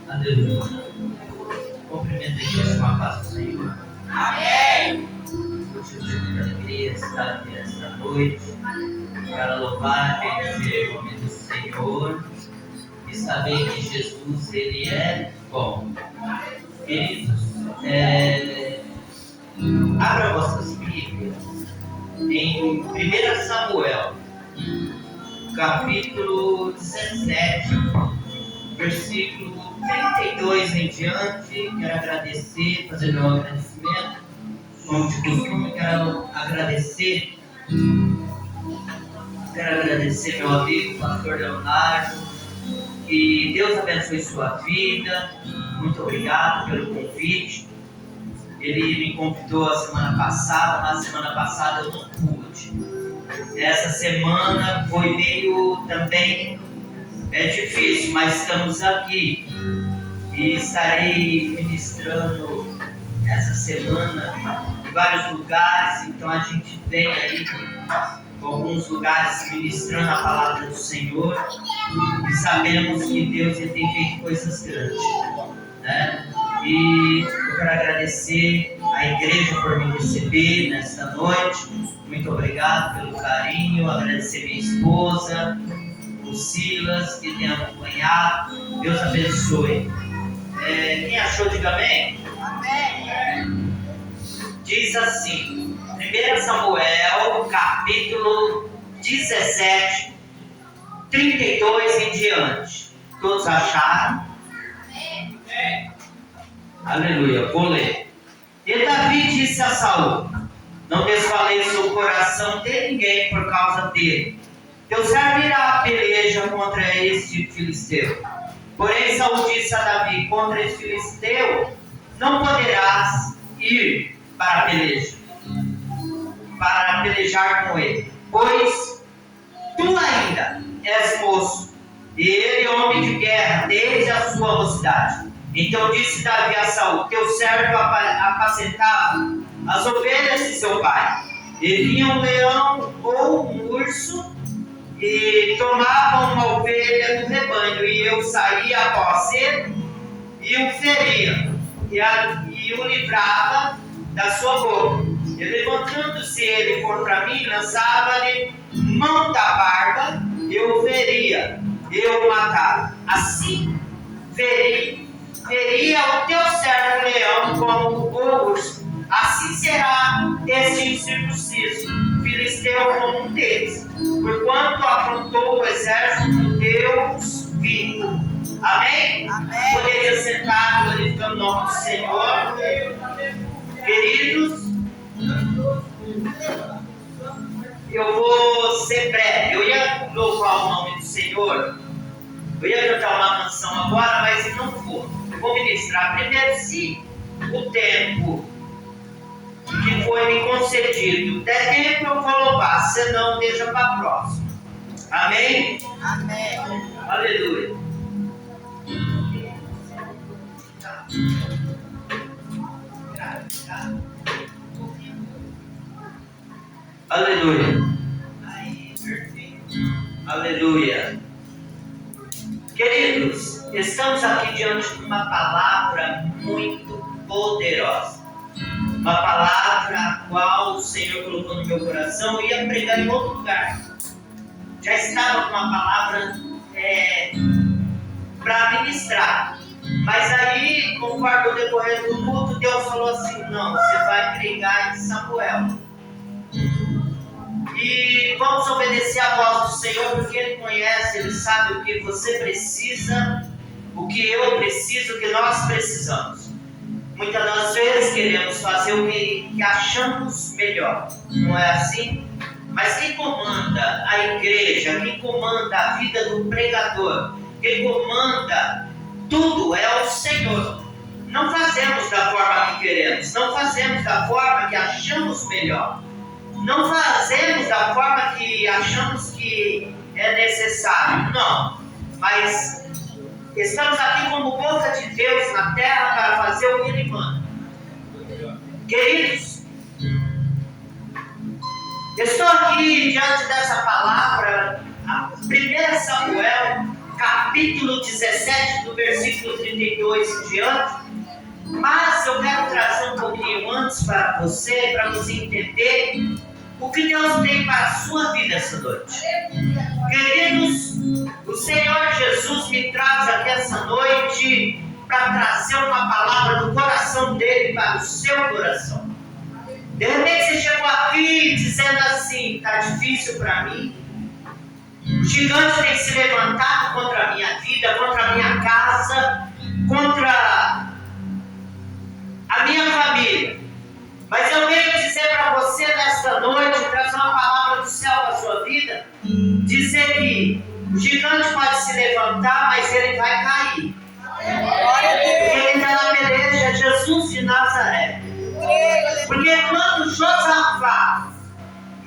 Aleluia. Cumprimento a igreja com a paz do Senhor. Amém. Motivo de muita alegria estar aqui esta noite para louvar e bendizer o nome do Senhor e saber que Jesus, Ele é bom. Queridos, abra vossas Bíblias em 1 Samuel, capítulo 17, versículo 32 em diante. Quero agradecer, fazer meu agradecimento. Como de costume, quero agradecer meu amigo, pastor Leonardo. Que Deus abençoe sua vida. Muito obrigado pelo convite. Ele me convidou a semana passada. Na semana passada eu não pude. Essa semana foi meio também difícil, mas estamos aqui. E estarei ministrando essa semana em vários lugares. Então a gente vem aí com alguns lugares ministrando a palavra do Senhor. E sabemos que Deus tem feito coisas grandes, né? E eu quero agradecer a igreja por me receber nesta noite. Muito obrigado pelo carinho. Agradecer minha esposa, o Silas, que tem acompanhado. Deus abençoe. Quem achou, diga amém. Amém. Diz assim, 1 Samuel, capítulo 17, 32 em diante. Todos acharam? Amém. Aleluia, vou ler. E Davi disse a Saul: não desfaleça o coração de ninguém por causa dele. Teu servo irá à peleja contra este filisteu. Porém Saul disse a Davi: contra este filisteu não poderás ir para a peleja, para pelejar com ele, pois tu ainda és moço, e ele homem de guerra desde a sua mocidade. Então disse Davi a Saul: teu servo apacentava as ovelhas de seu pai, e vinha um leão ou um urso e tomava uma ovelha do rebanho, e eu saía após ele e o feria e o livrava da sua boca. E levantando-se ele contra mim, lançava-lhe mão da barba, eu o feria, eu o matava. Assim feria o teu servo leão como o urso. Assim será este incircunciso filisteu como um deles, porquanto afrontou o exército do Deus vivo. Amém? Amém. Poderia sentar glorificando o nome do Senhor. Queridos, eu vou ser breve. Eu ia louvar o nome do Senhor, eu ia cantar uma canção agora, mas não vou. Eu vou ministrar primeiro, se o tempo que foi me concedido der tempo, eu vou louvar, senão deixa para a próxima. Amém? Amém. Aleluia. Aleluia. Aleluia. Queridos, estamos aqui diante de uma palavra muito poderosa. Uma palavra a qual o Senhor colocou no meu coração. Eu ia pregar em outro lugar. Já estava com uma palavra para ministrar. Mas aí, conforme o decorrer do culto, Deus falou assim: não, você vai pregar em Samuel. E vamos obedecer a voz do Senhor, porque Ele conhece, Ele sabe o que você precisa, o que eu preciso, o que nós precisamos. Muitas das vezes queremos fazer o que achamos melhor, não é assim? Mas quem comanda a igreja, quem comanda a vida do pregador, quem comanda tudo é o Senhor. Não fazemos da forma que queremos, não fazemos da forma que achamos melhor, não fazemos da forma que achamos que é necessário, não. Mas estamos aqui como boca de Deus na terra para fazer o que Ele manda. Queridos, estou aqui diante dessa palavra, a 1 Samuel, capítulo 17, do versículo 32 em diante. Mas eu quero trazer um pouquinho antes para você entender o que Deus tem para a sua vida essa noite. Queridos, o Senhor Jesus me traz aqui essa noite para trazer uma palavra do coração dele para o seu coração. De repente você chegou aqui dizendo assim: está difícil para mim. O gigante tem se levantado contra a minha vida, contra a minha casa, contra a minha família. Mas eu venho dizer para você nesta noite, trazer uma palavra do céu para a sua vida, dizer que o gigante pode se levantar, mas ele vai cair. Ele está na peleja, Jesus de Nazaré. Porque quando Josafá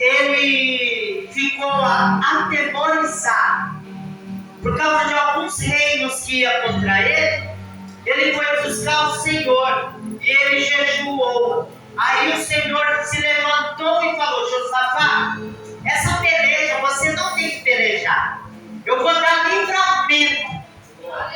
ele ficou atemorizado por causa de alguns reinos que iam contra ele, ele foi buscar o Senhor e ele jejuou. Aí o Senhor se levantou e falou: Josafá, essa peleja você não tem que pelejar. Eu vou dar livramento.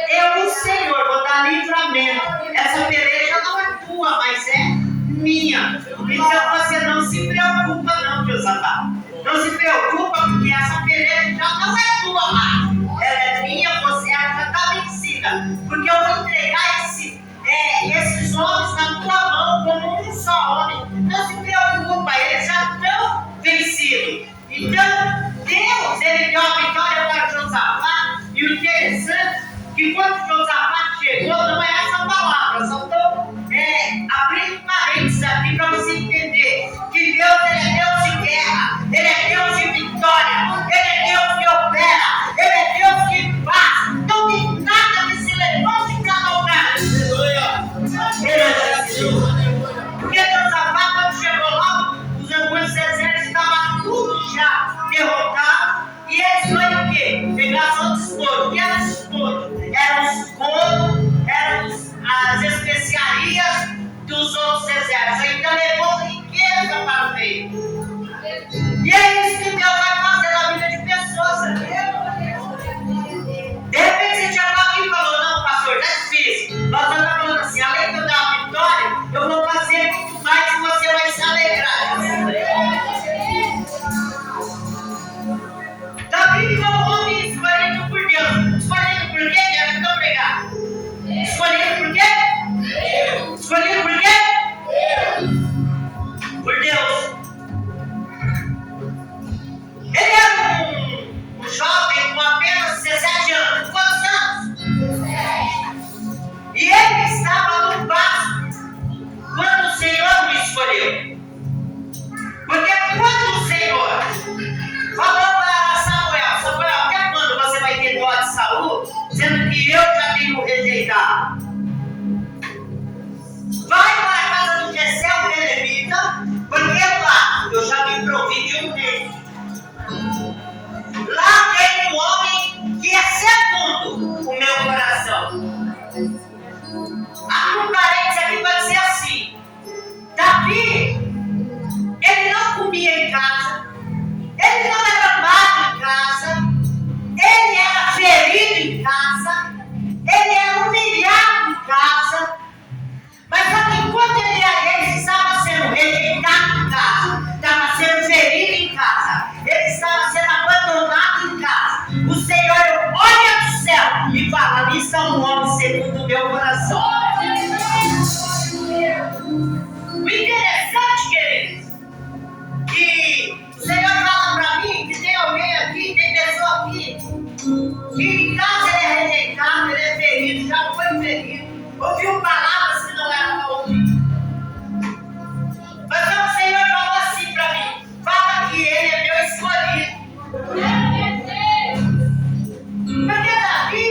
Eu, o Senhor, vou dar livramento. Essa peleja não é tua, mas é minha. Então você não se preocupa não, Josafá. Não se preocupa, porque essa peleja já não é tua mais. Ela é minha, você já está vencida. Porque eu vou entregar esses homens na tua mão como um só homem. Não se preocupa, eles já estão vencidos. Então, Deus, ele deu a vitória para Josafá. E o interessante é que quando Josafá chegou, não é essa palavra, só estou abrindo parênteses aqui para você entender que Deus, ele é Deus de guerra, ele é Deus de vitória, ele é Deus que opera, ele é Deus que faz. Não tem nada que se levante para malgar. Porque Josafá, quando chegou lá, os exércitos estavam tudo já derrotados. E eles foram o quê? Pegar só despojo. O que era despojo? Eram os couro, eram as especiarias dos outros exércitos. Então levou riqueza para o meio. E é isso que Deus vai fazer na vida de pessoas. De repente você chegou aqui e falou: não, pastor, já é difícil. Nós estamos falando assim: além de eu dar a vitória, eu vou fazer muito mais e você vai se alegrar. Davi foi um homem escolhido por Deus. Escolhido por quê? Muito obrigado. Escolhido por quê? Escolhido por quê? Por Deus. Ele era um jovem com apenas 17 anos. Quantos anos? 17. E ele estava no pasto quando o Senhor o escolheu. Porque quando o Senhor falou para Samuel, até quando você vai ter dó de Saul, sendo que eu já tenho rejeitado? Vai para a casa do Jessé, o Belemita, porque lá eu já me provi de um rei. Lá tem um homem que é segundo o meu coração. Abre um parênteses aqui para dizer assim: Davi, ele não comia em casa, ele não era amado em casa, ele era ferido em casa, ele era humilhado em casa. Mas só que enquanto ele estava sendo rejeitado em casa, estava sendo ferido em casa, ele estava sendo abandonado em casa, o Senhor olha do céu e fala: ali está um homem segundo o meu coração. O interessante, queridos, que o Senhor fala para mim que tem alguém aqui, tem pessoa aqui, que em casa ele é rejeitado, ele é ferido, já foi ferido, ouviu palavras que não eram para ouvir. Mas o Senhor falou assim para mim: fala que ele é meu escolhido. Porque Davi,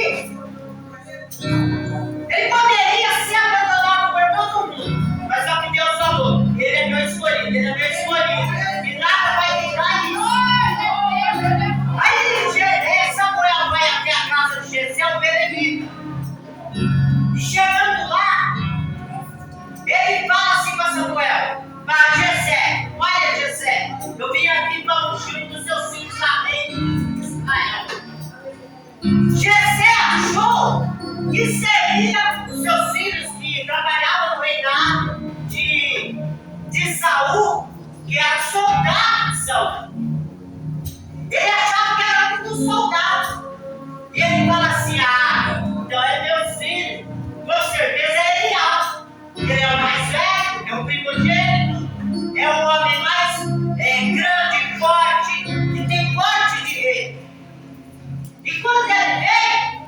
ele poderia teria os seus filhos que trabalhavam no reinado de Saul, que era soldado de Saul. Ele achava que era muito soldado. E ele fala assim: então é meu filho, com certeza é Eliabe. Ele é o mais velho, é o primogênito, é o homem mais grande, forte, que tem porte de rei. E quando ele veio,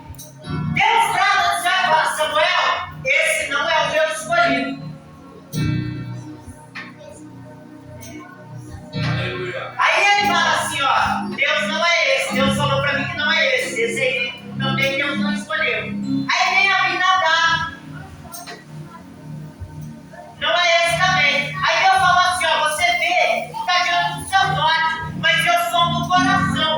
Deus trata do céu e fala: Samuel, esse não é o meu escolhido. Aí ele fala assim: Deus não é esse. Deus falou para mim que não é esse. Esse aí também Deus não escolheu. Aí vem Abinadab. Não é esse também. Aí Deus falou assim: você vê que está diante dos seus olhos, mas eu sou do coração.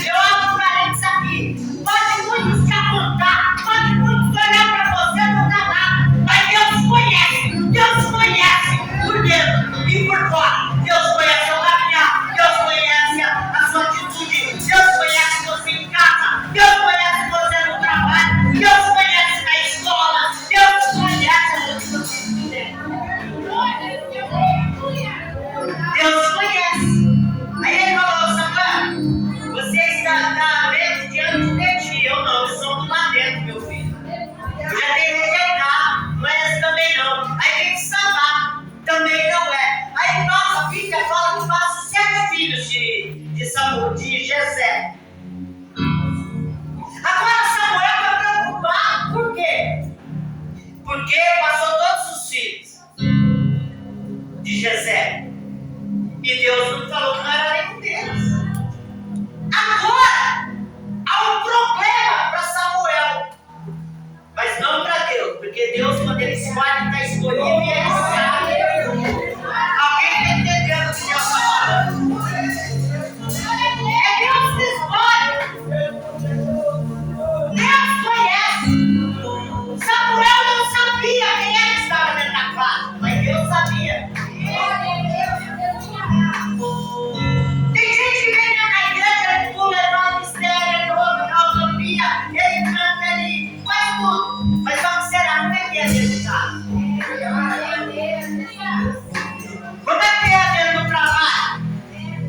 Eu abro parênteses aqui. Pode muitos te apontar, pode muitos olhar para você, não dá nada. Mas Deus conhece. Deus conhece por dentro e por fora. Deus conhece o caminhar. Deus conhece a sua atitude. Deus conhece você em casa. Deus conhece você no trabalho. Deus conhece na escola. Deus conhece você. Deus conhece. Aí ele falou: Samuel, você está vendo diante de ti. Eu não, eu sou do lá dentro, meu filho. Eu já tenho rejeitado, mas também não. Aí vem de Samar, também não é. Aí nossa Bíblia fala que passa 7 filhos de Samuel, de Jessé. Agora Samuel está preocupado, por quê? Porque passou todos os filhos de Jessé. E Deus não falou que não era nenhum deles. Agora, há um problema para Samuel. Mas não para Deus, porque Deus, quando Ele escolhe, está escolhido e Ele sabe. Alguém está entendendo o que Deus está falando? É Deus que escolhe. Deus conhece. Samuel não sabia quem é que estava dentro da casa, mas Deus sabia. Tem gente que vem na igreja, ele pula, ele fala mistério, ele ouve autonomia, ele canta, ele faz tudo. Mas só que será? Como é que é dentro de casa? Como é que é dentro do trabalho?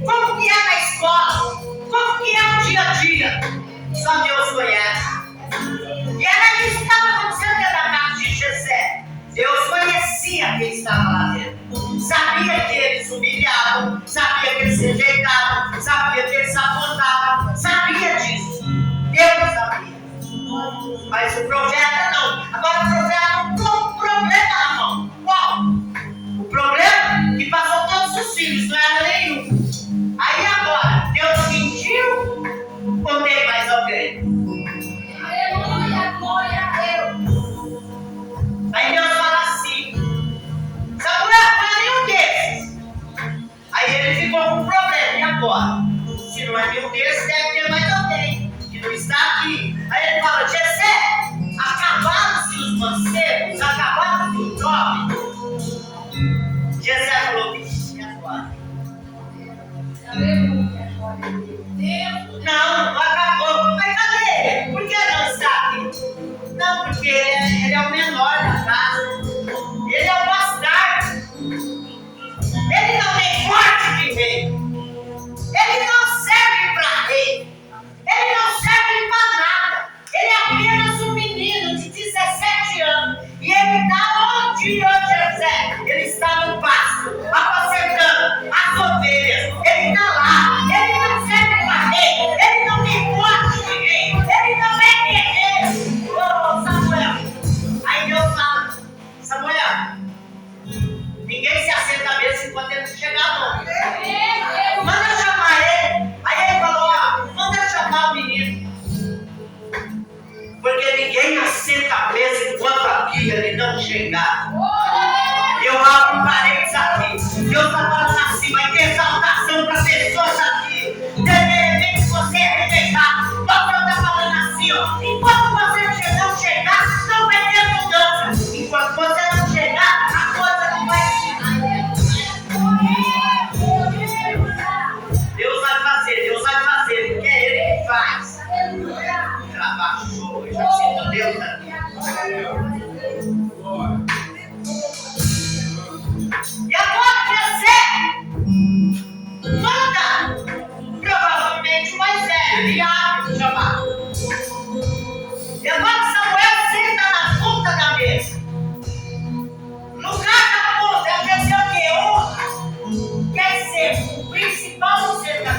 Como que é na escola? Como que é no dia a dia? Só Deus conhece. E era isso que estava acontecendo dentro da casa de Jessé. Deus conhecia quem estava lá dentro. Sabia que eles humilhavam, sabia que eles rejeitavam, sabia que eles apontavam, sabia disso. Deus sabia. Mas o profeta não. Agora o profeta não tem um problema na mão. Qual? O problema que passou todos os filhos, não era nenhum. Aí agora, Deus mentiu ou tem mais alguém? Aleluia, glória a Deus. Aí Deus fala assim: Samuel, não é nenhum desses. Aí ele ficou com um problema. E agora? Se não é nenhum desses, deve ter mais alguém que não está aqui. Aí ele fala: Jessé, acabaram-se os mancebos, acabaram-se os jovens. Jessé falou: vixe, agora? Não, não acabou. Mas cadê ele? Por que não está aqui? Não, porque ele é o menor da casa. Ele é o bastardo. Ele não tem porte de rei. Ele não serve para rei. Ele não serve para nada. Ele é apenas um menino de 17 anos. E ele está onde Jessé? Ele está no pasto, apacentando as ovelhas. Ele está lá. Ele não serve para rei. Ele não tem porte de rei. Ele não é guerreiro. Oh, Samuel. Aí Deus fala: Samuel, ninguém se assenta à mesa enquanto ele não chegar, não. Manda chamar ele. Aí ele falou: manda chamar o menino. Porque ninguém assenta à mesa enquanto aqui ele não chegar. Eu abro parênteses aqui. Deus está falando assim: vai ter exaltação para pessoas aqui. De repente você é rejeitado. Deus está falando assim: enquanto você não chegar, não vai ter mudança. Enquanto você não chegar, a coisa não vai Deus vai fazer, porque é Ele que faz. baixou. Eu já sinto Deus aqui. E agora, dia 7, manda provavelmente o mais velho, ele abre o chamado. E agora Samuel senta na ponta da mesa. No lugar da ponta, quer dizer o quê? Honra. Quer ser o principal do centro.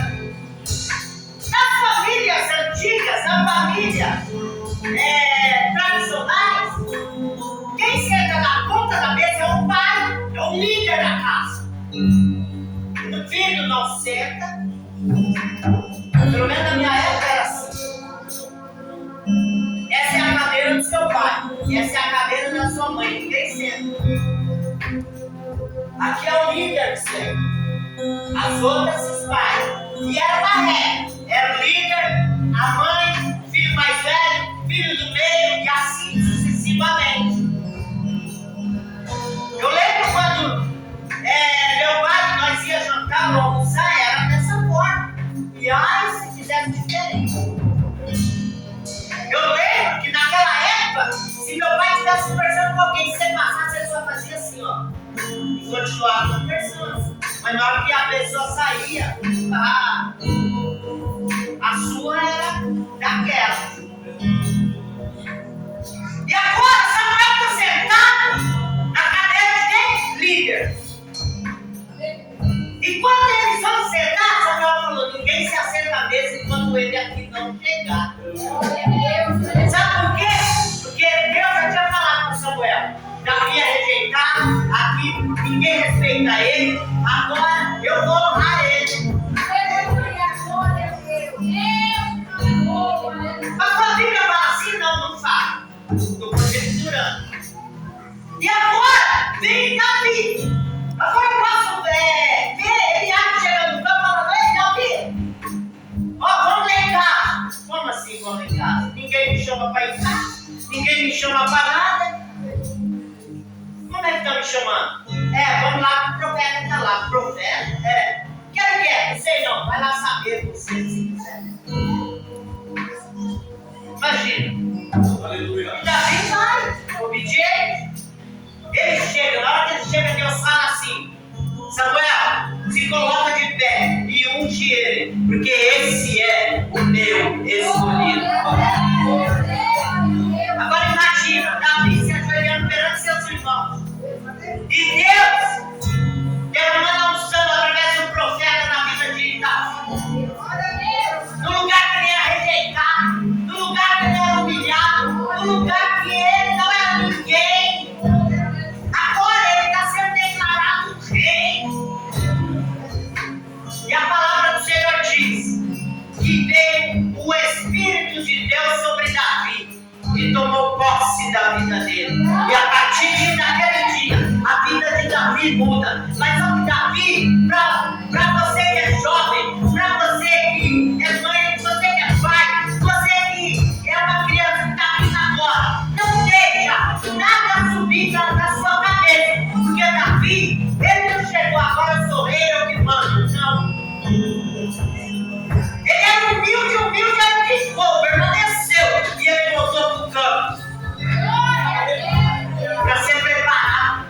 Nas famílias antigas, na família tradicionais, quem senta na ponta da mesa é o pai, é o líder da casa. O filho não senta. Pelo menos na minha época era assim. Essa é a cadeira do seu pai. E essa é a cadeira da sua mãe. Ninguém senta. Aqui é o líder que senta. As outras se espalham. E era uma regra. Era o líder, a mãe, o filho mais velho, filho do meio e assim sucessivamente. Eu lembro quando meu pai, nós ia jantar ou almoçar, era dessa forma. E ai, se fizesse diferente. Eu lembro que naquela época, se meu pai estivesse conversando com alguém, se ele passasse, ele só fazia assim, ó. E continuava conversando. Mas na hora que a pessoa saía, a sua era daquela. E agora Samuel está sentado na cadeira de líder. E quando eles vão sentar, Samuel falou: ninguém se assenta à mesa enquanto ele aqui não chegar. Sabe por quê? Porque Deus já tinha falado com Samuel. Já ia rejeitar, aqui ninguém respeita ele, agora eu vou honrar ele. Mas a Bíblia fala assim? Não fala. Estou conjecturando. E agora vem Davi. Agora eu posso ver Eliabe chegando no campo falando: ei, Davi, ó, vamos lá em casa. Como assim vamos lá em casa? Ninguém me chama para ir em casa, ninguém me chama para nada. Como é que estão me chamando? Vamos lá pro profeta que está lá. Profeta? Quer? Não sei não, vai lá saber você se quiser. Imagina. Aleluia. E Davi vai, obediente. Ele chega, na hora que ele chega, Deus fala assim: Samuel, se coloca de pé e unge ele, porque esse é o meu escolhido. Agora imagina, Davi se ajoelhando perante seus irmãos. E Deus derramando a unção através do profeta na vida de Davi. No lugar que ele era rejeitado, no lugar que ele era humilhado, no lugar que ele não era ninguém. Agora ele está sendo declarado rei. E a palavra do Senhor diz que veio o Espírito de Deus sobre Davi e tomou posse da vida dele. E a partir daquele dia, a vida de Davi muda. Mas só que Davi, para você que é jovem, para você que é mãe, você que é pai, você que é uma criança que está vindo agora, não deixa nada subir da sua cabeça. Porque Davi, ele não chegou agora, eu sou rei, eu que mando. Não. Ele era humilde, ele ficou, permaneceu. E ele voltou para o campo para ser preparado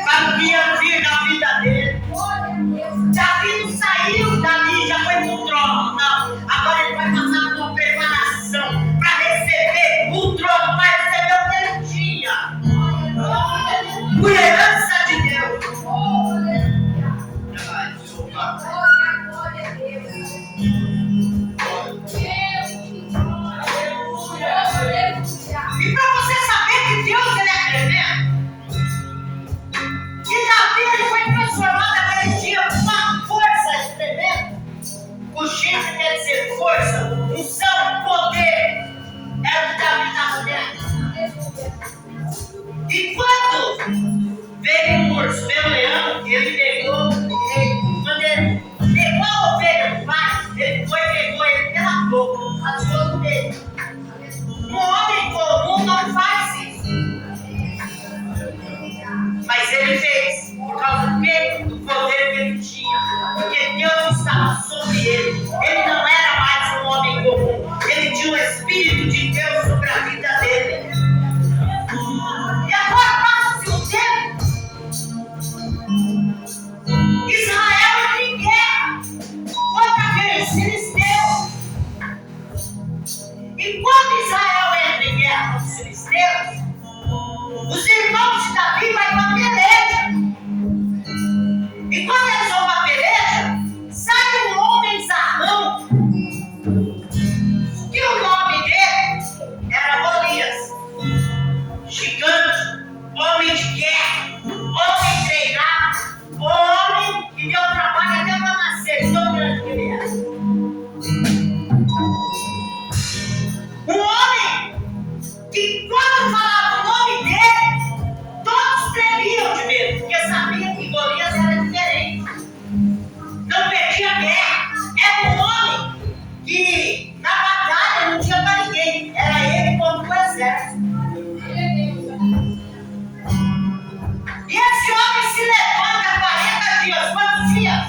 para o que ia vir na vida dele. Davi não saiu dali, já foi para o trono, não. Agora ele vai passar por uma preparação para receber o trono, para receber o que ele tinha. Por herança de Deus. E para você saber que Deus ele é tremendo, que Davi ele foi transformado naquele dia com uma força tremenda. O chifre quer dizer força, unção, poder. Era o que Davi estava vendo. E quando veio um urso, veio um leão, ele pegou, quando ele pegou a ovelha do pai, ele foi e pegou ele pela boca, rasgou no meio. Um homem comum não faz isso. Mas ele fez. Por causa do quê? Do poder que ele tinha. Porque Deus estava sobre ele. Ele não era mais um homem comum. Ele tinha um E quando Israel entra em guerra com os filisteus, os irmãos de Davi vão para a peleja. E quando eles vão para a peleja, sai um homem zarrão, que o nome dele era Golias. Gigante, homem de guerra, homem treinado, homem que deu trabalho até para nascer, tão grande que ele era. Um homem que quando falava o nome dele, todos tremiam de medo, porque sabiam que Golias era diferente. Não perdia guerra. Era um homem que na batalha não tinha para ninguém. Era ele contra o exército. E esse homem se levanta 40 dias. Quantos dias?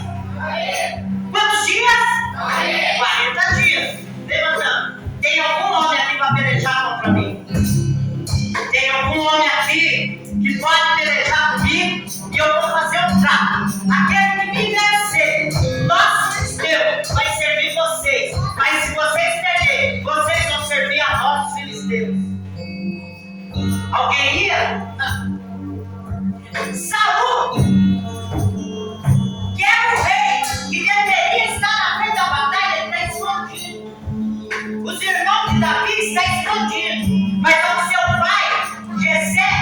Quantos dias? 40 dias. Levantando. Tem algum homem aqui para pelejar contra mim? Tem algum homem aqui que pode pelejar comigo? E eu vou fazer um trato. Aquele que me vencer, nosso filisteu, vai servir vocês. Mas se vocês perderem, vocês vão servir a nossos filisteus. Alguém ia? Saul, que era o rei e deveria estar na frente da batalha, ele está escondido. Os irmãos de Davi estão escondidos. Mas o seu pai, Jessé,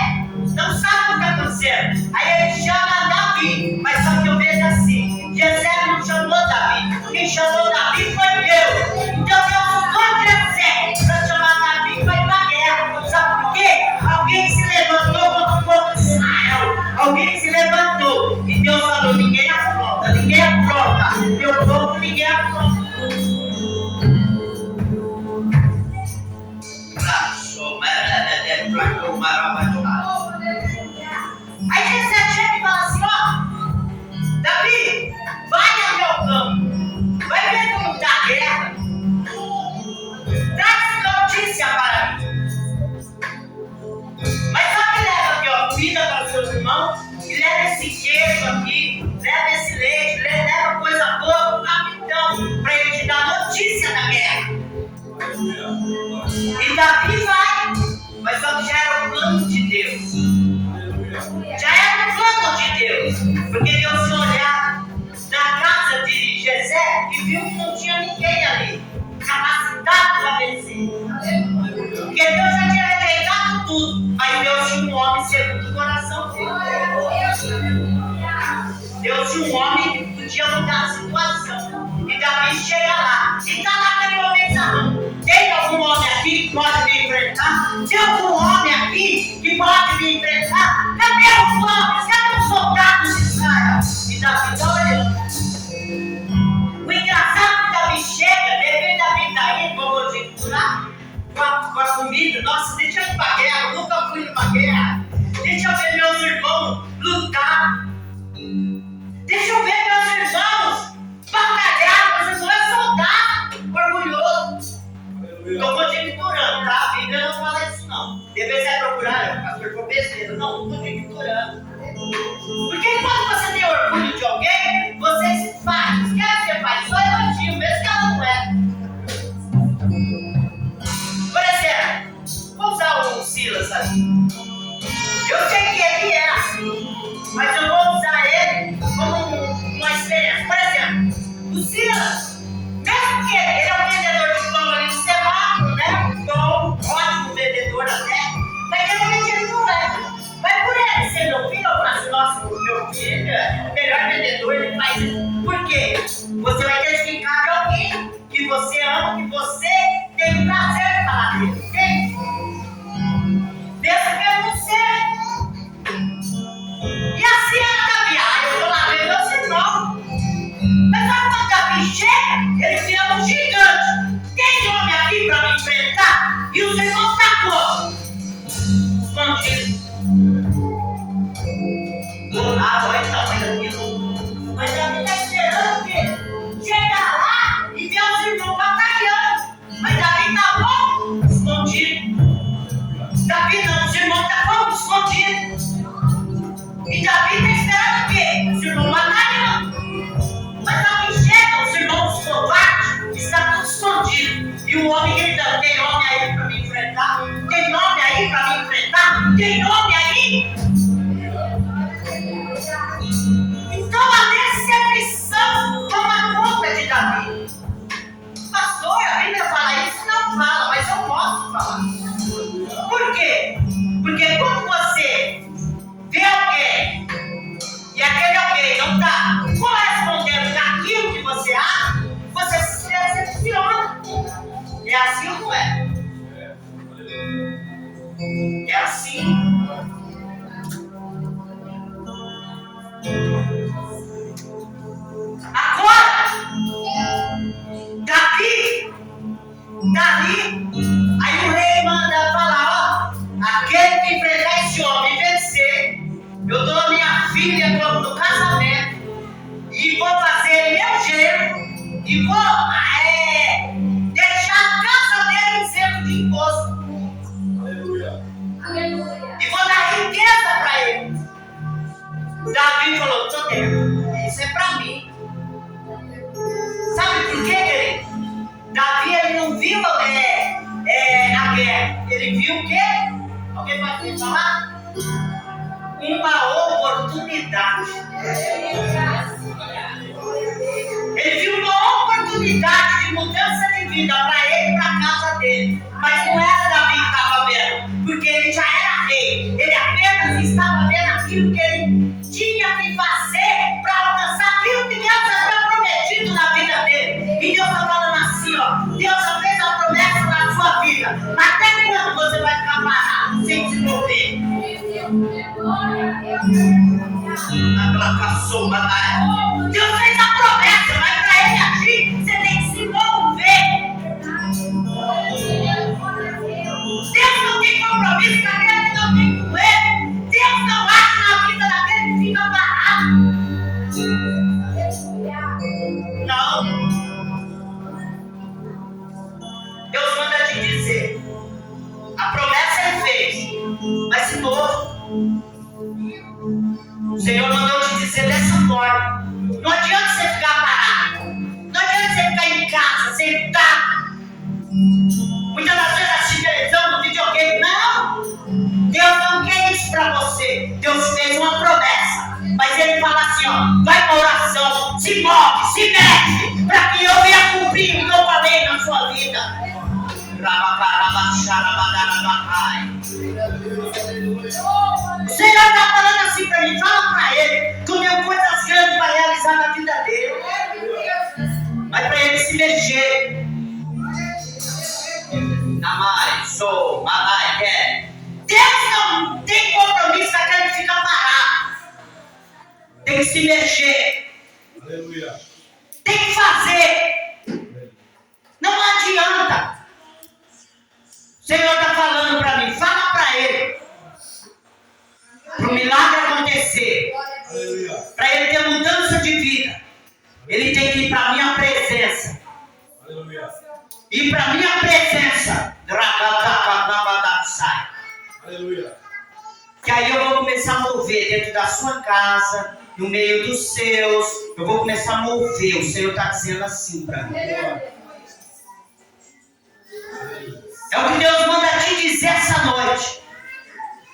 não sabe o que está acontecendo. Aí ele chama Davi. Mas só que eu vejo assim: Jessé não chamou Davi. Quem chamou Davi foi Deus. Então Deus usou Jessé para chamar Davi para ir para a guerra. Sabe por quê? Alguém se levantou contra o povo de Israel. Alguém se levantou. E Deus falou: ninguém afronta, ninguém afronta. Meu povo, ninguém afronta. Aí Jessé chega e fala assim: ó, Davi, vai até o campo, vai ver como está a guerra, traz notícia para mim. Mas só que leva aqui, ó, comida para os seus irmãos, e leva esse queijo aqui, leva esse leite, leva coisa boa para o capitão, para ele te dar notícia da guerra. E Davi vai, mas só que já era o plano de Deus. Já era o plano de Deus. Porque Deus foi olhar na casa de Jessé e viu que não tinha ninguém ali capacitado para vencer. Porque Deus já tinha rejeitado tudo, mas Deus tinha um homem segundo o coração dele. Deus tinha um homem que podia mudar a situação. E Davi chega lá. E está lá aquele homem zarrão. Tem algum homem aqui que pode me enfrentar? Tem algum homem aqui que pode me enfrentar? Cadê os homens? Cadê os soldados de Israel? E Davi está olhando. O engraçado é que Davi chega, de repente Davi está indo, como eu digo lá, com a comida. Nossa, deixa eu ir para a guerra, eu nunca fui para a guerra. Deixa eu ver meus irmãos lutar. Deixa eu ver meus irmãos batalhar. Meus irmãos é soldado, orgulhoso. Estou conjecturando, tá? A Bíblia não fala isso não. Depois você vai procurar, pastor, por besteira. Não, estou conjecturando. Porque quando você tem orgulho de alguém, você faz. O que você faz? Só elogio, mesmo que ela não é. Por exemplo, vou usar o Silas ali. Eu sei que ele é assim, mas eu vou usar ele como uma experiência. Por exemplo, o Silas, mesmo que ele é um vendedor de pão ali no semáforo, né? Bom, ótimo vendedor até, mas geralmente ele não vende. Mas por ele ser meu filho, eu faço, nossa, meu filho é o melhor vendedor, ele faz isso. Por quê? Você vai ter que explicar de alguém que você ama, que você tem prazer de falar dele, entende? Pensa que eu não sei. E assim é Davi. Eu vou lá ver meus irmãos. Mas quando Davi chega, ele vira um gigante. Tem homem aqui para me enfrentar? E os irmãos estão como? Escondidos. Olha o tamanho daquilo. Mas Davi está esperando o quê? Chegar lá e ver os irmãos batalhando. Mas Davi está bom? Escondido. Davi não, os irmãos estão como? Escondidos. E Davi está esperando o quê? Os irmãos batalhando. Mas Davi chega, os irmãos covardes estão todos escondidos. E o homem gritando: tem homem aí para me enfrentar? Tem nome aí para me enfrentar? Tem nome aí? Então a decepção toma conta de Davi. Pastor, a Bíblia fala isso? Não fala, mas eu posso falar. Por quê? Porque quando você vê alguém e aquele alguém não está correspondendo naquilo que você acha, você se decepciona. É assim ou não é? É assim. Agora, Davi, aí o rei manda falar, ó, aquele que enfrentar esse homem e vencer, eu dou a minha filha no casamento e vou fazer meu jeito e vou deixar a casa dele isento de imposto. E vou dar riqueza para ele. Davi falou, tô dentro, isso é para mim. Sabe por quê, querido? Davi, ele não viu a guerra. Ele viu o quê? Alguém pode me falar? Uma oportunidade. Ele viu uma oportunidade de mudança de vida para ele e para a casa dele. Mas não era Davi que estava vendo, porque ele já era rei. Ele apenas estava vendo aquilo que ele tinha que fazer para alcançar aquilo que Deus havia prometido na vida dele. E Deus está falando assim, ó, Deus já fez a promessa na sua vida. Até quando você vai ficar parado, sem se mover? Deus fez a promessa, mas para ele agir, você tem que se mover. Deus não tem compromisso com aquele que não tem com ele. Deus não age na vida daquele que fica parado. Não. Deus manda te dizer, a promessa ele fez, mas se move. O Senhor mandou te dizer dessa forma. Não adianta você ficar parado. Não adianta você ficar em casa, sentado. Muitas das vezes assistir televisão, no videogame. Não! Deus não quer isso para você. Deus fez uma promessa. Mas Ele fala assim, ó, vai para oração, se move, se mexe, para que eu venha cumprir o que eu falei na sua vida. O Senhor está falando assim para mim, fala para ele que eu tenho coisas grandes para realizar na vida dele. Mas para ele se mexer. Deus não tem compromisso com aquele que fica parado. Tem que se mexer. Aleluia. Tem que fazer. Não adianta. O Senhor está falando para mim, fala para ele. Para o milagre acontecer. Para ele ter mudança de vida. Ele tem que ir para a minha presença. Aleluia. E para a minha presença. Aleluia. Que aí eu vou começar a mover dentro da sua casa, no meio dos seus. Eu vou começar a mover. O Senhor está dizendo assim para mim. É o que Deus manda te dizer essa noite.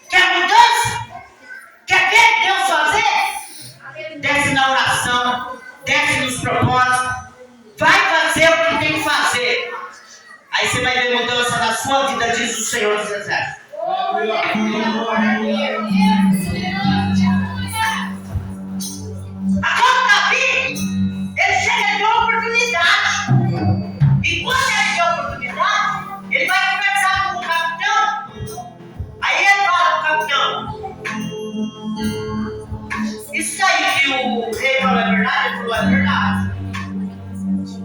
Quer mudança? Quer ver Deus fazer? Desce na oração, desce nos propósitos. Vai fazer o que tem que fazer. Aí você vai ver mudança na sua vida, diz o Senhor dos Exércitos. Agora Davi, ele chega de oportunidade. E quando ele tem oportunidade, ele vai conversar com o capitão. Aí ele fala com o capitão. Isso aí que o rei falou é verdade? Ele falou, é verdade.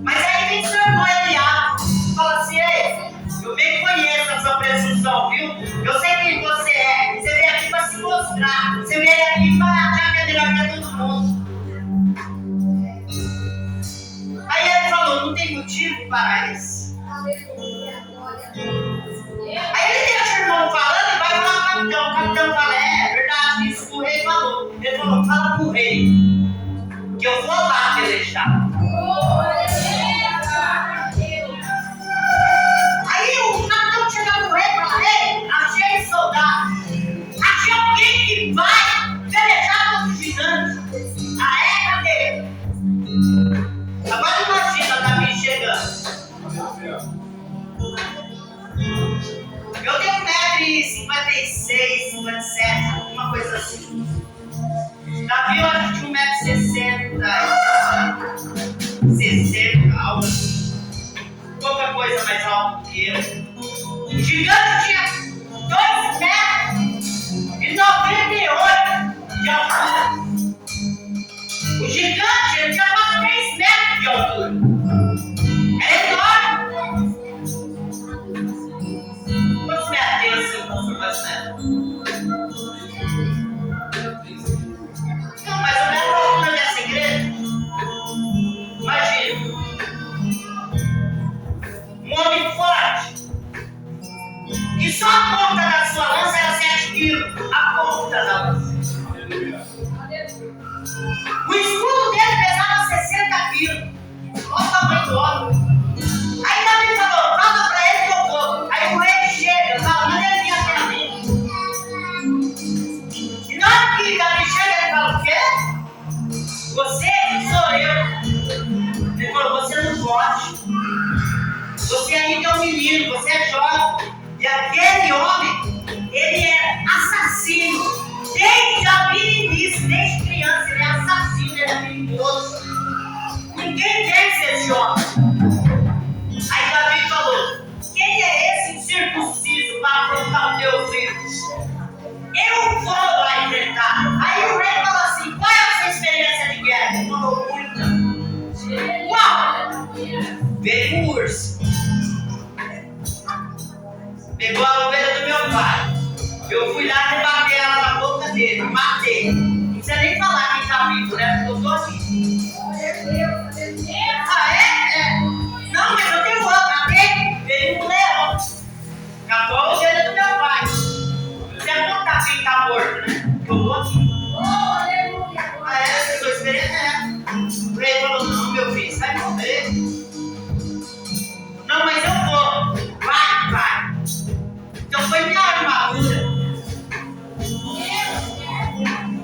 Mas aí vem seu irmão Eliabe, fala assim, ei, eu bem conheço a sua presunção, viu? Eu sei quem você é. Você veio aqui para se mostrar. Você veio aqui para achar que é melhor que todo mundo. Aí ele falou, não tem motivo para isso. Aí ele deixa o irmão falando e vai falar com o capitão. O capitão fala, é verdade, isso que o rei falou. Ele falou, fala pro rei que eu vou lá pelejar. Aí o capitão 56, 57, alguma coisa assim. Davi, eu acho que tinha 1,60 m, algo assim. Pouca coisa mais alta que ele. O gigante tinha 2,98 m de altura. O gigante, ele tinha quase 3 metros de altura. É enorme. Quantos metros tem assim, pastor, mais ou menos? Não, mais ou menos a altura dessa igreja. Imagina. Um homem forte. Que só a ponta da sua lança era 7 quilos. A ponta da lança. O escudo dele pesava 60 quilos. Olha o tamanho do homem. Aí Davi falou, fala pra ele que eu vou. Aí o rei chega, fala, manda ele vir até a mim. E na hora que Davi chega, ele fala, o quê? Você sou eu. Ele falou, você não pode. Você ainda é um menino, você é jovem. E aquele homem, ele é assassino. Desde a meninice, desde criança, ele é assassino, ele é perigoso. Ninguém deve ser esse homem. Aí Davi falou, quem é esse incircunciso para afrontar o teu filho? Eu vou lá enfrentar. Aí o rei falou assim, qual é a sua experiência de guerra? Ele falou, muita. Qual? Veio um urso. Pegou a ovelha do meu pai. Eu fui lá debater ela na boca dele, matei. Não precisa nem falar quem tá vivo, né? Porque eu tô aqui. Ah, é? Não, mas eu tenho outra. Matei. Veio um leão. Catou a ovelha do meu pai. Você não tá quem tá morto, né? Eu tô aqui. Ah, é? Você foi experiência? O rei falou, não, meu filho, você vai morrer. Não, mas eu vou. Vai. Então foi minha armadura.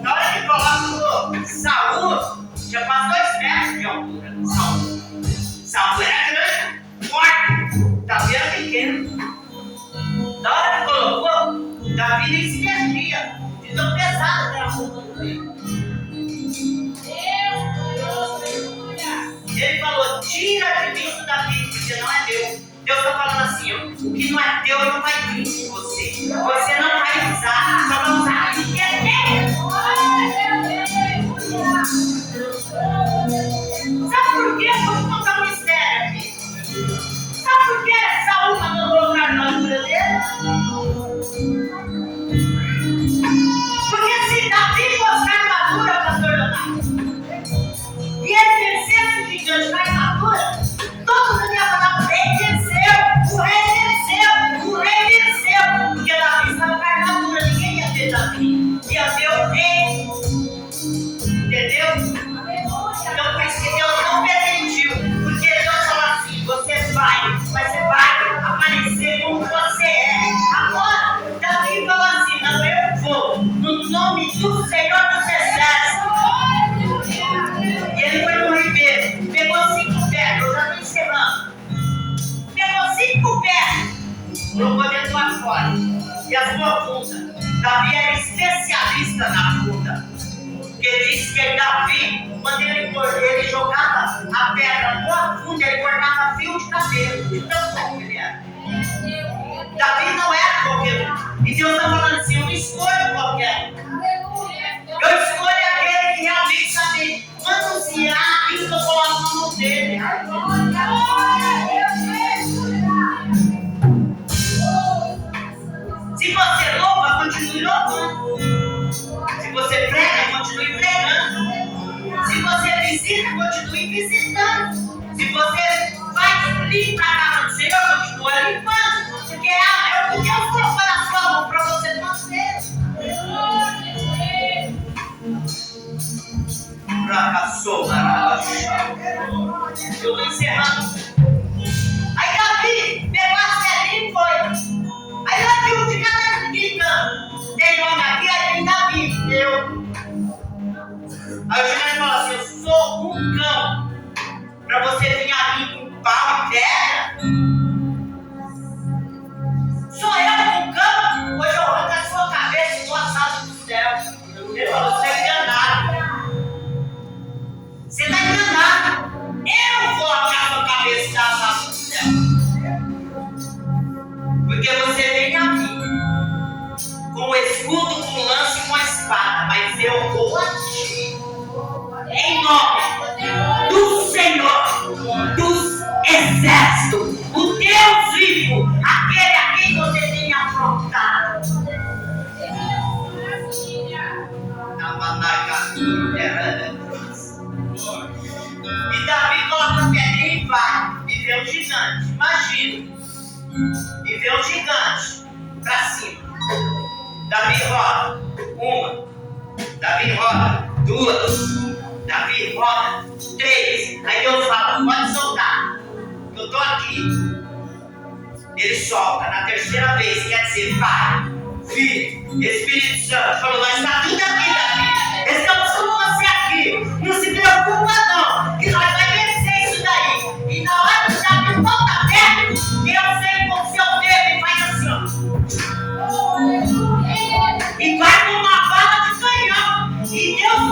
Na hora que coloca o Saul, tinha quase 2 metros de altura. Saul era grande, forte. Davi era pequeno. Na hora que colocou, Davi nem se mexia. De tão pesado que era a roupa do rei. Ele falou, tira de mim isso daqui, porque não é meu. Deus está falando assim, ó, o que não é teu não vai vir de você. Você não vai usar, só vai usar aquilo que é teu. Sabe por quê? Eu vou te contar um mistério aqui. Sabe por que Saul mandou colocar a armadura dele? Porque se Davi fosse a armadura, pastor Leonardo, e ele vencesse o gigante na armadura, todo mundo ia falar, o rei venceu, o rei venceu, o rei venceu. Porque Davi estava com a armadura, ninguém ia ver Davi, ia ver o rei. Entendeu? Então por isso que Deus não permitiu, porque Deus falou assim, você vai, mas você vai aparecer como você é. Agora, Davi falou assim, não, eu vou, no nome do Senhor dos Exércitos. E ele foi no ribeiro, pegou 5 pedras, eu já estou encerrando. Pegou 5 pedras, colocou dentro do fora e as profundas. Davi era especialista na funda. Porque diz que Davi, quando ele jogava a pedra no fundo, ele cortava fio de cabelo, de tão bom que ele era. Davi não era qualquer um. E Deus está falando assim, eu não escolho qualquer um. Eu escolho aquele que realmente sabe manusear aquilo que eu coloco na mão dele. Se você louva, continue louvando. Se você prega, continue pregando. Se você visita, continue visitando. Se você vai limpar a casa do Senhor, continue limpando. Porque é o que Deus colocou na sua mão para você fazer. Eu estou encerrando. Aí Davi pegou a selinha e foi. Aí Davi, o que está gritando? Tem nome aqui, aí tem Davi, eu. Aí o gigante falou assim, eu sou um cão. Para você vir aqui com pau e pedra. Porque você vem aqui com o escudo, com o lance e com a espada, mas eu vou a ti em nome do Senhor dos Exércitos, o Deus vivo, aquele a quem você tem afrontado. E Davi coloca a pedrinha e vai e vê um gigante. Imagina, e vê um gigante pra cima. Davi roda uma, Davi roda duas, Davi roda três. Aí Deus fala: pode soltar, eu tô aqui. Ele solta na terceira vez, quer dizer, Pai, Filho, Espírito Santo. Falou: nós está tudo aqui, Davi. Estamos com você aqui. Não se preocupa não, que nós vamos vencer isso daí. E na hora que Davi volta perto, Deus vem com o seu dedo e faz assim, ó. E vai com uma bala de canhão. E Deus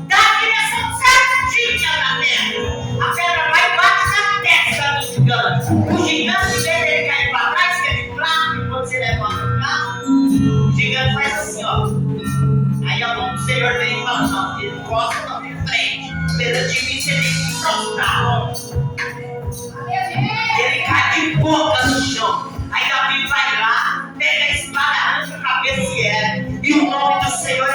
dá a direção certinha na pedra. A pedra vai e bate na testa do gigante. O gigante dele, ele cai para trás, que é de prato, e quando você levanta o carro, o gigante faz assim, ó. Aí a mão do Senhor vem e fala: não, ele encosta não, de frente. Perante mim você tem que prostrar. Ele cai de boca no chão. Aí Davi vai lá, pega a espada, arranca a cabeça e era. E o nome do Senhor é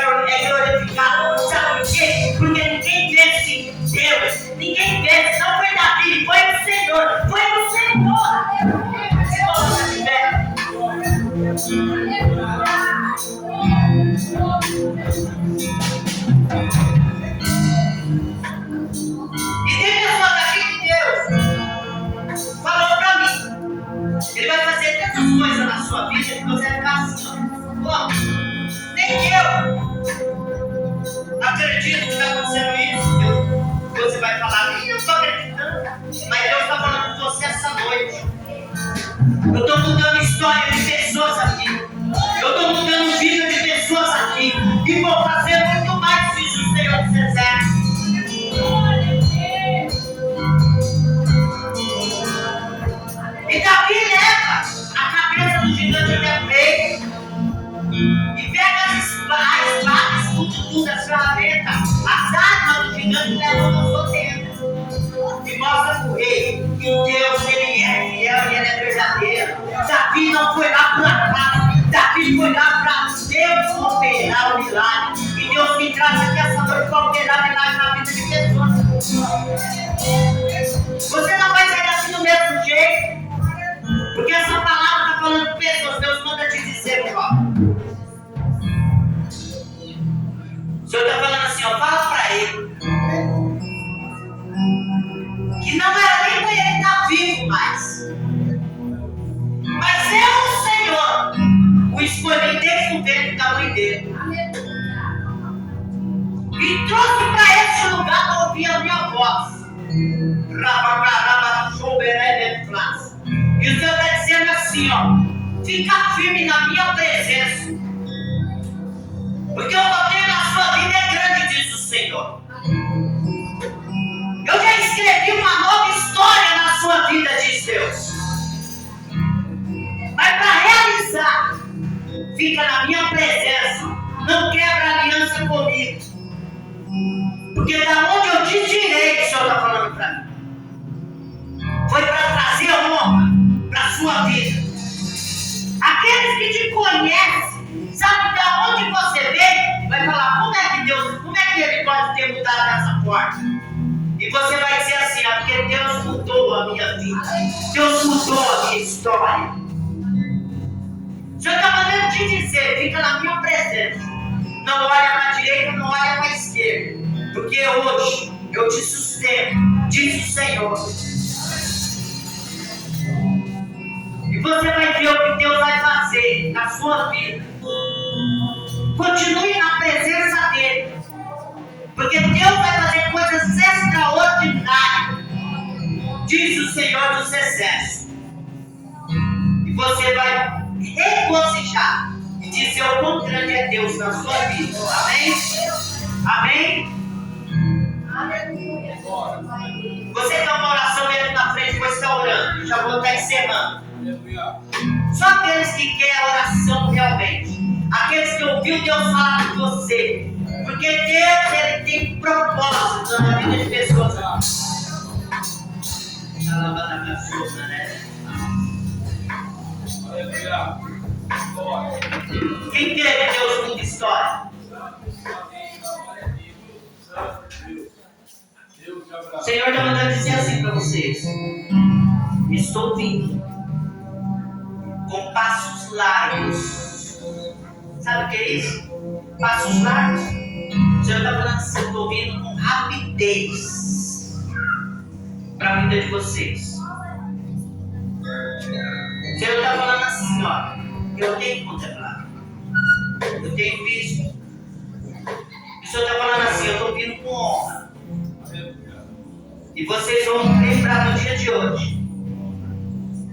glorificado. Sabe por quê? Porque ninguém vence Deus. Ninguém vence. Não foi Davi, foi o Senhor. Foi o Senhor. Você gosta de ver? E tem pessoas aqui que Deus falou pra mim: ele vai fazer tantas coisas na sua vida que você vai ficar assim, ó. Nem eu acredito que está acontecendo isso. Você vai falar: eu estou acreditando. Mas Deus está falando com você essa noite. Eu estou mudando história de pessoas aqui. Eu estou mudando vida de pessoas aqui. E vou fazer muito mais, diz o Senhor dos Exércitos. E Davi leva a cabeça do gigante até o peito. E pega a espada, escuta tudo, as ferramentas, as armas do gigante, leva no seu tempo. E mostra para o rei que Deus, ele é fiel e ele é verdadeiro. Davi não foi lá por acaso. Davi foi lá para Deus operar o milagre. E Deus me traz aqui essa noite para operar milagre na vida de pessoas. Você não vai sair assim do mesmo jeito. Porque essa palavra está falando de pessoas. Deus manda te dizer, ó. O Senhor está falando assim, ó, fala para ele que não era nem para ele estar vivo mais, mas eu, o Senhor, o escolhi desde o ventre da mãe dele e trouxe para este lugar para ouvir a minha voz. E o Senhor está dizendo assim, ó, fica firme na minha presença, porque o poder na sua vida é grande, diz o Senhor. Eu já escrevi uma nova história na sua vida, diz Deus. Mas para realizar, fica na minha presença. Não quebra aliança comigo. Porque da onde eu te tirei, o Senhor está falando para mim, foi para trazer honra para a sua vida. Aqueles que te conhecem, sabe de onde você veio, vai falar: como é que Deus, como é que ele pode ter mudado dessa forma? E você vai dizer assim: ó, porque Deus mudou a minha vida, Deus mudou a minha história. O Senhor está mandando te dizer: fica na minha presença, não olha para a direita, não olha para a esquerda, porque hoje eu te sustento, diz o Senhor. E você vai ver o que Deus vai fazer na sua vida. Continue na presença dele, porque Deus vai fazer coisas extraordinárias, diz o Senhor dos Exércitos. E você vai regozijar e dizer o quão grande é Deus na sua vida. Amém? Amém? Você tem uma oração mesmo na frente, você está orando. Eu já vou estar encerrando. Só aqueles que querem oração realmente. Aqueles que ouviram Deus falar com você. Porque Deus, Ele tem propósito na vida de pessoas. Quem crê que Deus muda história? O Senhor está mandando dizer assim para vocês: estou vindo com passos largos. Sabe o que é isso? Passos largos. O Senhor está falando assim: estou vindo com rapidez para a vida de vocês. O Senhor está falando assim: ó, eu tenho contemplado, eu tenho visto. O Senhor está falando assim: eu estou vindo com honra. E vocês vão lembrar do dia de hoje.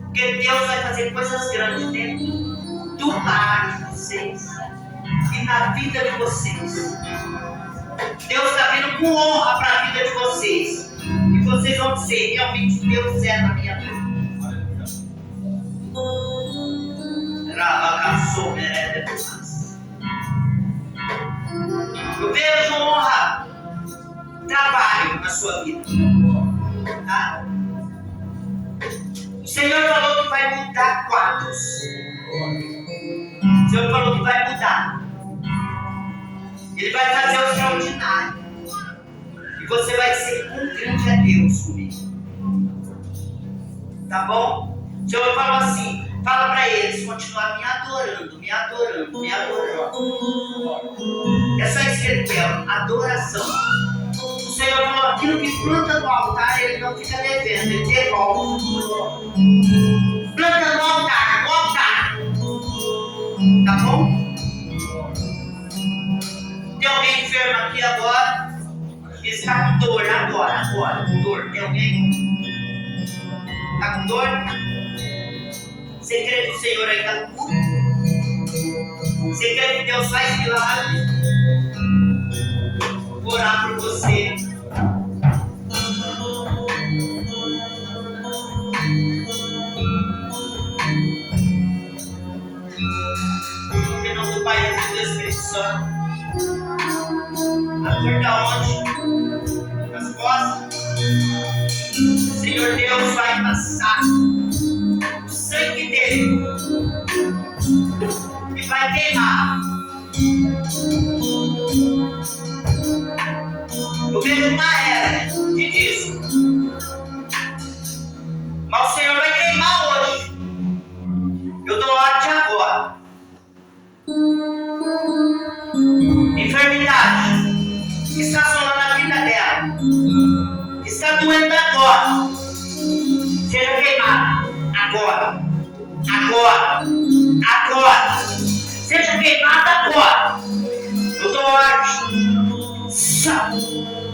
Porque Deus vai fazer coisas grandes dentro do lar de vocês e na vida de vocês. Deus está vindo com honra para a vida de vocês. E vocês vão dizer: realmente Deus é na minha vida. Eu vejo honra, trabalho na sua vida. Tá? O Senhor falou que vai mudar quadros. O Senhor falou que vai mudar. Ele vai fazer o extraordinário. E você vai ser um grande a Deus comigo. Tá bom? O Senhor falou assim: fala para eles continuar me adorando, me adorando, me adorando. É só isso que ele quer: adoração. O Senhor falou: aquilo que planta no altar, ele não fica devendo, ele devolve. Planta no altar, no altar. Tá bom? Tem alguém enfermo aqui agora? Que está com dor agora, com dor. Tem alguém? Está com dor? Você crê que o Senhor ainda cura? Você crê que Deus faz milagre? Vou orar por você. Em nome do Pai, do Filho e do Espírito Santo. A dor da onde? Nas costas. O Senhor Deus vai passar o sangue dele e vai queimar. Eu vejo uma era de disco, mas o Senhor vai queimar hoje. Eu dou ordem agora. Enfermidade que está assolando a vida dela, que está doendo agora, seja queimada agora, agora, seja queimada agora. Eu dou ordem,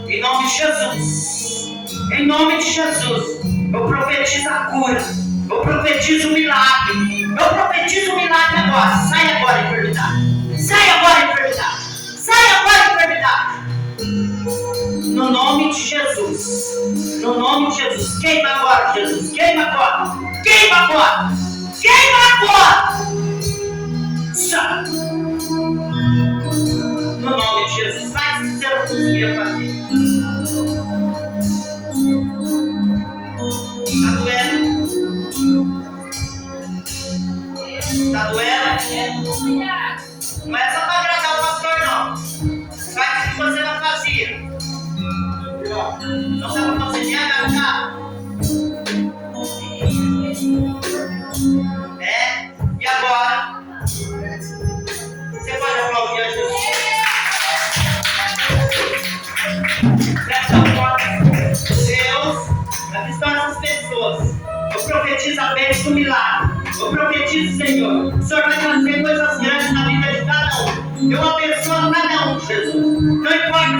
em nome de Jesus, em nome de Jesus. Eu profetizo a cura, eu profetizo o milagre, eu profetizo o milagre agora. Sai agora, enfermidade, sai agora, enfermidade, sai agora, enfermidade. No nome de Jesus, no nome de Jesus. Queima agora, Jesus, queima agora, queima agora, queima agora. Sai. No nome de Jesus, faz o que você não conseguia fazer. Tá doendo? Tá doendo? Não é só para agradar o pastor, não. Faz o que você não fazia. Não dá para você de agradar. E agora? Você pode aplaudir a Jesus. Dessa forma, Deus abençoa essas pessoas. Eu profetizo a bênção do milagre. Eu profetizo, Senhor. O Senhor vai fazer coisas grandes na vida de cada um. Eu abençoo cada um, Jesus. Não importa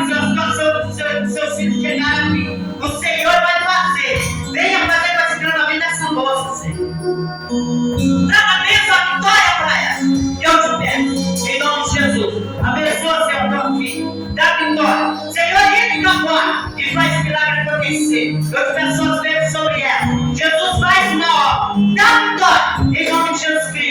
se seus filhos chegarem aqui. O Senhor vai fazer. Venha fazer coisas grandes na vida dessa moça, Senhor. Traga a bênção, a vitória para ela. Eu te peço, em nome de Jesus. Abençoa, Senhor, teu filho. Dá vitória. Senhor, entra agora e faz milagre acontecer. Eu te peço as bênçãos sobre ela. Jesus, faz uma obra. Dá vitória, em nome de Jesus Cristo.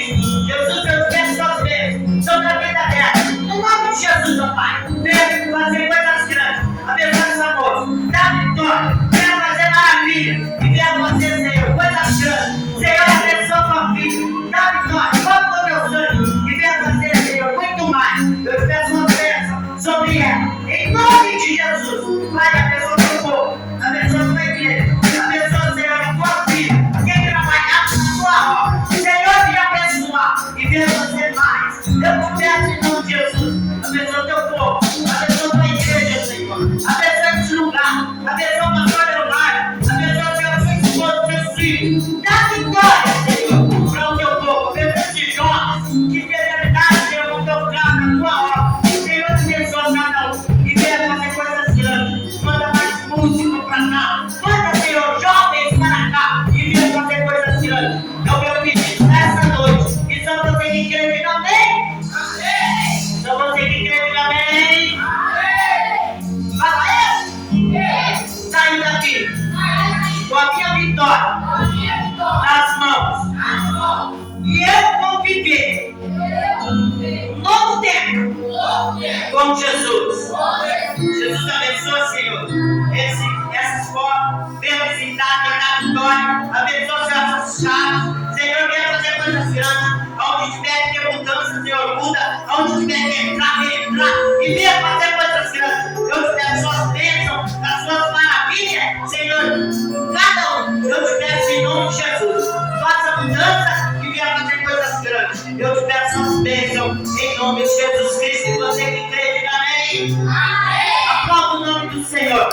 dá vitória, vamos com teu sangue e venha fazer, Senhor, muito mais. Eu te peço uma bênção sobre ela, em nome de Jesus. Pai, abençoa o teu povo, abençoa a tua igreja, abençoa, Senhor, a tua filha, quem trabalhar na tua obra, Senhor, me abençoar e venha fazer mais. Eu te peço em nome de Jesus, abençoa o teu povo, abençoa a tua igreja, Senhor, abençoa esse lugar, abençoa a pastora Leonardo, abençoa, Senhor, sua esposa, seus filhos, dá vitória, Senhor, para o teu povo, abençoa esses jovens, que fidelidade, Senhor, vão tocar na tua obra, Senhor, abençoa cada um e venha fazer coisas grandes, manda mais música para cá, manda, Senhor, jovens para cá e venha fazer coisas grandes. É o meu pedido nessa noite, e só você que crê, diga amém. Só você que crê, diga amém. Fala eu. Saiu daqui com a minha vitória nas mãos. E eu vou viver um novo tempo com Jesus. Jesus abençoa, Senhor, essas formas, venha visitar, dar vitória, abençoa essas chaves. Senhor, venha fazer coisas grandes. Onde tiver que ter mudança, Senhor, muda. Onde tiver que entrar, e venha fazer coisas grandes. Eu te peço suas bênçãos, as suas maravilhas, Senhor, cada um. Eu te peço em nome de Jesus, faça mudança e venha fazer coisas grandes. Eu te peço as bênçãos em nome de Jesus Cristo. E você que crê, diga amém. Aplauda o nome do Senhor.